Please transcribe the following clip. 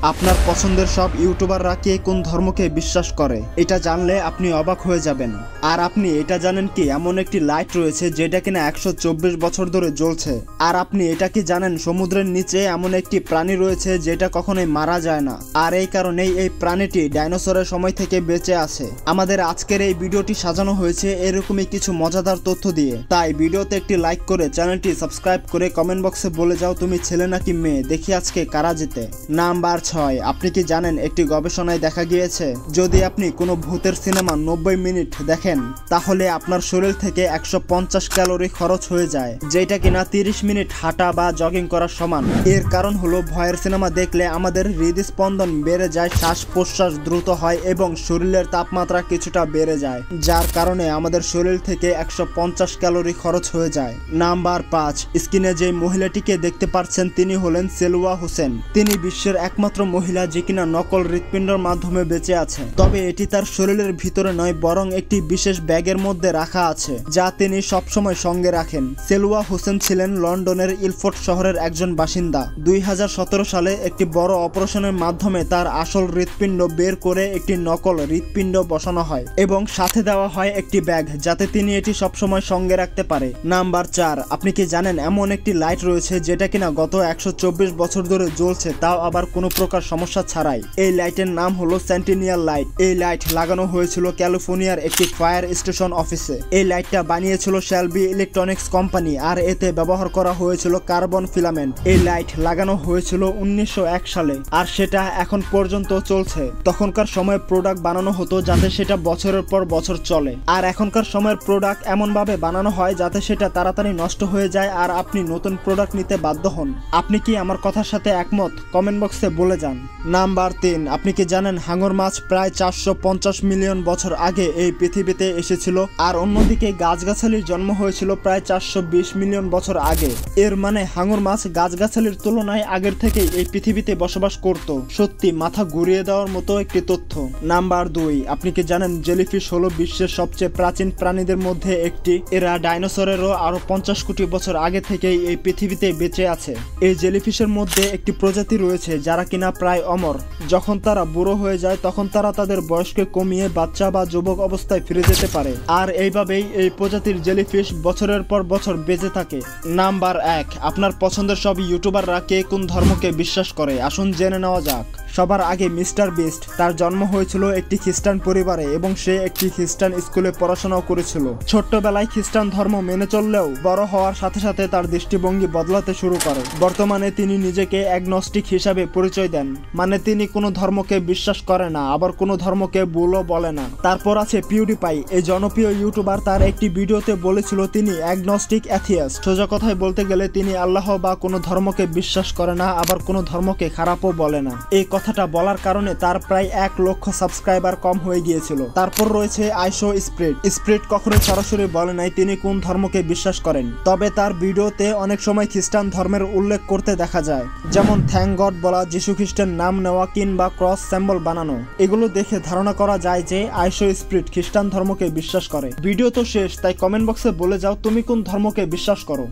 আপনার পছন্দের সব ইউটিউবাররা কে কোন ধর্মকে বিশ্বাস করে এটা জানলে আপনি অবাক হয়ে যাবেন। আর আপনি এটা জানেন কি এমন একটি লাইট রয়েছে যেটা কিনা 124 বছর ধরে জ্বলছে। আর আপনি এটা কি জানেন সমুদ্রের নিচে এমন একটি প্রাণী রয়েছে যেটা কখনোই মারা যায় না, আর এই কারণেই এই প্রাণীটি ডাইনোসরের সময় থেকে বেঁচে আছে। আমাদের আজকের এই ভিডিওটি সাজানো হয়েছে এরকমই কিছু মজাদার তথ্য দিয়ে, তাই ভিডিওতে একটি লাইক করে চ্যানেলটি সাবস্ক্রাইব করে কমেন্ট বক্সে বলে যাও তুমি ছেলে নাকি মেয়ে, দেখি আজকে কারা জিতে। নাম্বার 6, আপনি কি জানেন একটি গবেষণায় দেখা গিয়েছে যদি আপনি কোনো ভূতের সিনেমা 90 মিনিট দেখেন তাহলে আপনার শরীর থেকে 150 ক্যালোরি খরচ হয়ে যায়, যেটা কিনা 30 মিনিট হাঁটা বা জগিং করার সমান। এর কারণ হলো ভয়ের সিনেমা দেখলে আমাদের হৃদস্পন্দন বেড়ে যায়, শ্বাস প্রশ্বাস দ্রুত হয় এবং শরীরের তাপমাত্রা কিছুটা বেড়ে যায়, যার কারণে আমাদের শরীর থেকে 150 ক্যালোরি খরচ হয়ে যায়। নাম্বার 5, স্ক্রিনে যে মহিলাটিকে দেখতে পাচ্ছেন তিনি হলেন সেলওয়া হোসেন। তিনি বিশ্বের একমাত্র মহিলা যে কিনা নকল হৃৎপিণ্ডের মাধ্যমে বেঁচে আছে, তবে এটি তার শরীরের ভিতরে নয় বরং একটি বিশেষ ব্যাগের মধ্যে রাখা আছে যা তিনি সবসময় সঙ্গে রাখেন। সেলওয়া হোসেন ছিলেন লন্ডনের ইলফোর্ড শহরের একজন বাসিন্দা। 2017 সালে একটি বড় অপারেশনের মাধ্যমে তার আসল হৃৎপিণ্ড বের করে একটি নকল হৃৎপিণ্ড বসানো হয় এবং সাথে দেওয়া হয় একটি ব্যাগ যাতে তিনি এটি সবসময় সঙ্গে রাখতে পারে। নাম্বার 4, আপনি কি জানেন এমন একটি লাইট রয়েছে যেটা কিনা গত 124 বছর ধরে জ্বলছে, তাও আবার কোনো প্রকার সমস্যা ছাড়াই। এই লাইটের নাম হলো সেন্টিনিয়াল লাইট। এই লাইট লাগানো হয়েছিল ক্যালিফোর্নিয়ার একটি ফায়ার স্টেশন অফিসে। এই লাইটটা বানিয়েছিল শেলবি ইলেকট্রনিক্স কোম্পানি, আর এতে ব্যবহার করা হয়েছিল কার্বন ফিলামেন্ট। এই লাইট লাগানো হয়েছিল 1901 সালে, আর সেটা এখন পর্যন্ত চলছে। তখনকার সময় প্রোডাক্ট বানানো হতো যাতে সেটা বছরের পর বছর চলে, আর এখনকার সময়ের প্রোডাক্ট এমন ভাবে বানানো হয় যাতে সেটা তাড়াতাড়ি নষ্ট হয়ে যায় আর আপনি নতুন প্রোডাক্ট নিতে বাধ্য হন। আপনি কি আমার কথার সাথে একমত? কমেন্ট বক্সে বলে যান। নাম্বার 3, আপনি কি জানেন হাঙর মাছ প্রায় 450 মিলিয়ন বছর আগে এই পৃথিবীতে এসেছিল, আর অন্যদিকে গাছগাছালির জন্ম হয়েছিল প্রায় 420 মিলিয়ন বছর আগে। এর মানে হাঙর মাছ গাছগাছালির তুলনায় আগের থেকেই এই পৃথিবীতে বসবাস করত। সত্যি মাথা ঘুরিয়ে দেওয়ার মতো একটি তথ্য। নাম্বার 2, আপনি কি জানেন জেলিফিশ হলো বিশ্বের সবচেয়ে প্রাচীন প্রাণীদের মধ্যে একটি। এরা ডাইনোসরেরও আরো 50 কোটি বছর আগে থেকেই এই পৃথিবীতে বেঁচে আছে। এই জেলিফিশের মধ্যে একটি প্রজাতি রয়েছে যারা কিনা প্রায় অমর। যখন তারা বুড়ো হয়ে যায় তখন তারা তাদের বয়সকে কমিয়ে বাচ্চা বা যুবক অবস্থায় ফিরে যেতে পারে, আর এইভাবেই এই প্রজাতির জেলিফিশ বছরের পর বছর বেঁচে থাকে। নাম্বার 1, আপনার পছন্দের সব ইউটিউবাররা কে কোন ধর্মকে বিশ্বাস করে আসুন জেনে নেওয়া যাক। সবার আগে মিস্টার বিস্ট। তার জন্ম হয়েছিল একটি খ্রিস্টান পরিবারে এবং সে একটি খ্রিস্টান স্কুলে পড়াশোনাও করেছিল। ছোট্টবেলায় খ্রিস্টান ধর্ম মেনে চললেও বড় হওয়ার সাথে সাথে তার দৃষ্টিভঙ্গি বদলাতে শুরু করে। বর্তমানে তিনি নিজেকে অ্যাগনস্টিক হিসাবে পরিচয় দেন, মানে তিনি কোনো ধর্মকে বিশ্বাস করে না আবার কোনো ধর্মকে ভুলও বলে না। তারপর আছে পিউডিপাই। এই জনপ্রিয় ইউটিউবার তার একটি ভিডিওতে বলেছিল তিনি অ্যাগনস্টিক অ্যাথিয়াস্ট। সোজা কথায় বলতে গেলে তিনি আল্লাহ বা কোনো ধর্মকে বিশ্বাস করে না আবার কোনো ধর্মকে খারাপও বলে না। এই কথাটা বলার কারণে তার প্রায় 1 লক্ষ সাবস্ক্রাইবার কম হয়ে গিয়েছিল। তারপর রয়েছে আইশো স্প্রিট। স্প্রিট কখনো সরাসরি বলে নাই তিনি কোন ধর্মকে বিশ্বাস করেন, তবে তার ভিডিওতে অনেক সময় খ্রিস্টান ধর্মের উল্লেখ করতে দেখা যায়, যেমন থ্যাংক গড বলা, যিশু খ্রিস্টের নাম নেওয়া কিংবা ক্রস সিম্বল বানানো। এগুলো দেখে ধারণা করা যায় যে আইশো স্প্রিট খ্রিস্টান ধর্মকে বিশ্বাস করে। ভিডিও তো শেষ, তাই কমেন্ট বক্সে বলে যাও তুমি কোন ধর্মকে বিশ্বাস করো।